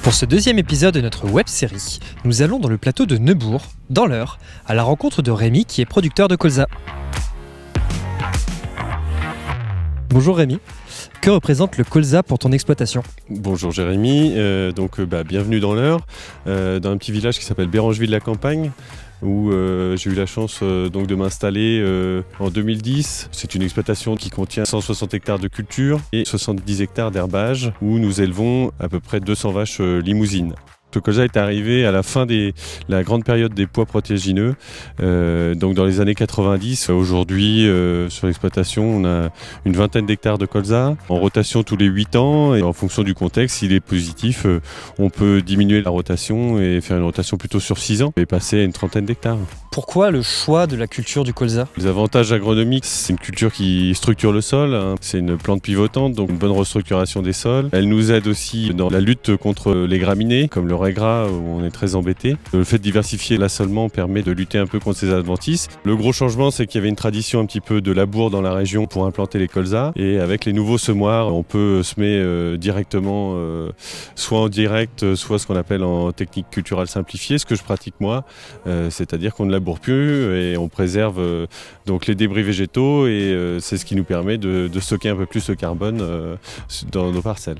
Pour ce deuxième épisode de notre web-série, nous allons dans le plateau de Neubourg, dans l'Eure, à la rencontre de Rémi qui est producteur de colza. Bonjour Rémi, que représente le colza pour ton exploitation ? Bonjour Jérémy, bienvenue dans l'Eure, dans un petit village qui s'appelle Bérangeville-la-Campagne, où j'ai eu la chance de m'installer en 2010. C'est une exploitation qui contient 160 hectares de culture et 70 hectares d'herbage, où nous élevons à peu près 200 vaches limousines. Le colza est arrivé à la fin de la grande période des pois protéagineux, donc dans les années 90. Aujourd'hui, sur l'exploitation, on a une vingtaine d'hectares de colza, en rotation tous les 8 ans, et en fonction du contexte, s'il est positif, on peut diminuer la rotation et faire une rotation plutôt sur 6 ans, et passer à une trentaine d'hectares. Pourquoi le choix de la culture du colza ? Les avantages agronomiques, c'est une culture qui structure le sol, c'est une plante pivotante, donc une bonne restructuration des sols. Elle nous aide aussi dans la lutte contre les graminées, comme le gras où on est très embêté. Le fait de diversifier l'assolement permet de lutter un peu contre ces adventices. Le gros changement, c'est qu'il y avait une tradition un petit peu de labour dans la région pour implanter les colzas, et avec les nouveaux semoirs, on peut semer directement, soit en direct, soit ce qu'on appelle en technique culturale simplifiée, ce que je pratique moi, c'est-à-dire qu'on ne laboure plus et on préserve donc les débris végétaux, et c'est ce qui nous permet de stocker un peu plus le carbone dans nos parcelles.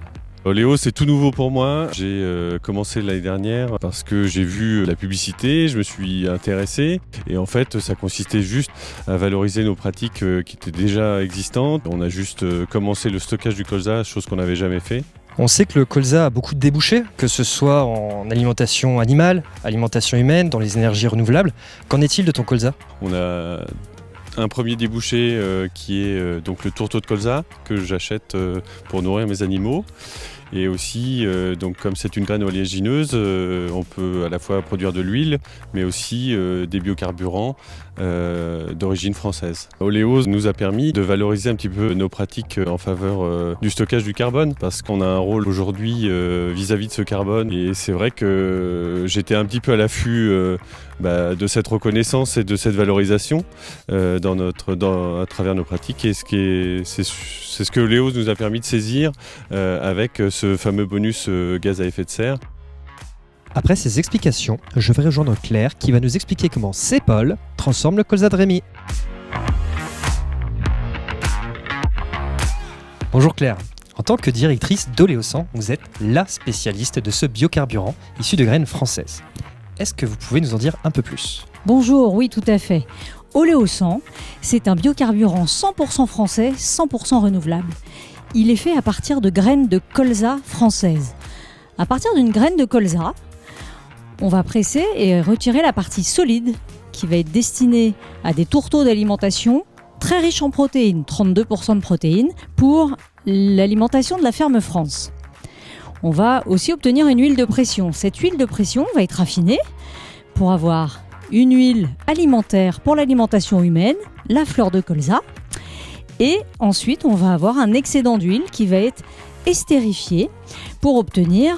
Oléo, c'est tout nouveau pour moi. J'ai commencé l'année dernière parce que j'ai vu la publicité, je me suis intéressé, et en fait ça consistait juste à valoriser nos pratiques qui étaient déjà existantes. On a juste commencé le stockage du colza, chose qu'on n'avait jamais fait. On sait que le colza a beaucoup de débouchés, que ce soit en alimentation animale, alimentation humaine, dans les énergies renouvelables. Qu'en est-il de ton colza ? On a un premier débouché qui est donc le tourteau de colza que j'achète pour nourrir mes animaux. Et aussi, comme c'est une graine oléagineuse, on peut à la fois produire de l'huile, mais aussi des biocarburants d'origine française. Oléo nous a permis de valoriser un petit peu nos pratiques en faveur du stockage du carbone, parce qu'on a un rôle aujourd'hui vis-à-vis de ce carbone. Et c'est vrai que j'étais un petit peu à l'affût de cette reconnaissance et de cette valorisation à travers nos pratiques. Et c'est ce que Oléo nous a permis de saisir avec ce fameux bonus gaz à effet de serre. Après ces explications, je vais rejoindre Claire qui va nous expliquer comment CEPOL transforme le colza de Rémi. Bonjour Claire, en tant que directrice d'Oléo100, vous êtes la spécialiste de ce biocarburant issu de graines françaises. Est-ce que vous pouvez nous en dire un peu plus ? Bonjour, oui tout à fait. Oléo100, c'est un biocarburant 100% français, 100% renouvelable. Il est fait à partir de graines de colza françaises. À partir d'une graine de colza, on va presser et retirer la partie solide qui va être destinée à des tourteaux d'alimentation très riches en protéines, 32% de protéines, pour l'alimentation de la ferme France. On va aussi obtenir une huile de pression. Cette huile de pression va être raffinée pour avoir une huile alimentaire pour l'alimentation humaine, la fleur de colza. Et ensuite, on va avoir un excédent d'huile qui va être estérifié pour obtenir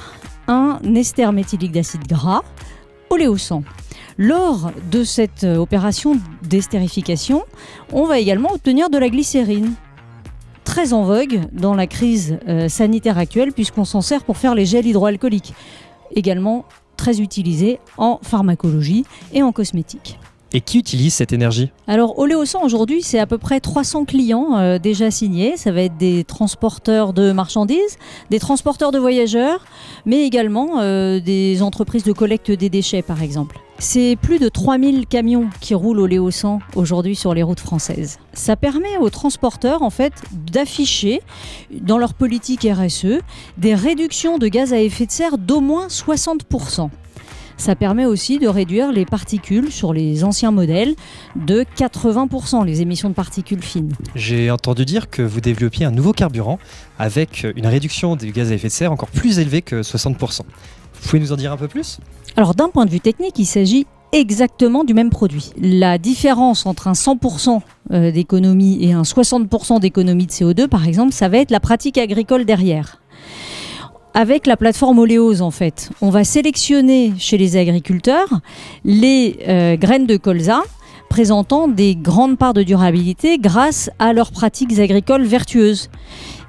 un ester méthylique d'acide gras, Oléo100. Lors de cette opération d'estérification, on va également obtenir de la glycérine, très en vogue dans la crise sanitaire actuelle, puisqu'on s'en sert pour faire les gels hydroalcooliques, également très utilisé en pharmacologie et en cosmétique. Et qui utilise cette énergie ? Alors Oléo100 aujourd'hui, c'est à peu près 300 clients déjà signés. Ça va être des transporteurs de marchandises, des transporteurs de voyageurs, mais également des entreprises de collecte des déchets par exemple. C'est plus de 3000 camions qui roulent Oléo100 aujourd'hui sur les routes françaises. Ça permet aux transporteurs en fait d'afficher dans leur politique RSE des réductions de gaz à effet de serre d'au moins 60%. Ça permet aussi de réduire les particules sur les anciens modèles de 80%, les émissions de particules fines. J'ai entendu dire que vous développiez un nouveau carburant avec une réduction des gaz à effet de serre encore plus élevée que 60%. Vous pouvez nous en dire un peu plus ? Alors d'un point de vue technique, il s'agit exactement du même produit. La différence entre un 100% d'économie et un 60% d'économie de CO2, par exemple, ça va être la pratique agricole derrière. Avec la plateforme Oléose, en fait, on va sélectionner chez les agriculteurs les graines de colza présentant des grandes parts de durabilité grâce à leurs pratiques agricoles vertueuses.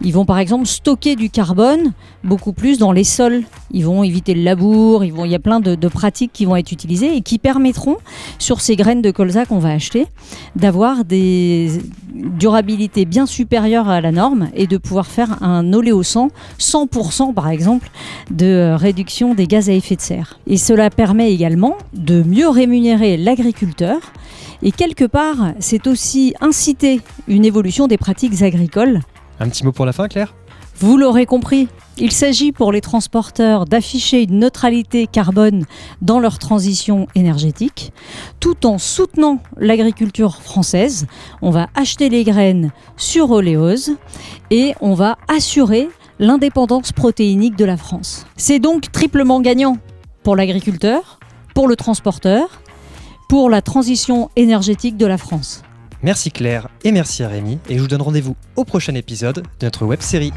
Ils vont par exemple stocker du carbone beaucoup plus dans les sols. Ils vont éviter le labour, il y a plein de pratiques qui vont être utilisées et qui permettront, sur ces graines de colza qu'on va acheter, d'avoir des durabilités bien supérieures à la norme et de pouvoir faire un oléosan 100% par exemple de réduction des gaz à effet de serre. Et cela permet également de mieux rémunérer l'agriculteur et quelque part, c'est aussi inciter une évolution des pratiques agricoles. Un petit mot pour la fin, Claire ? Vous l'aurez compris, il s'agit pour les transporteurs d'afficher une neutralité carbone dans leur transition énergétique, tout en soutenant l'agriculture française. On va acheter les graines sur Oléose et on va assurer l'indépendance protéinique de la France. C'est donc triplement gagnant pour l'agriculteur, pour le transporteur, pour la transition énergétique de la France. Merci Claire et merci à Rémi, et je vous donne rendez-vous au prochain épisode de notre web-série.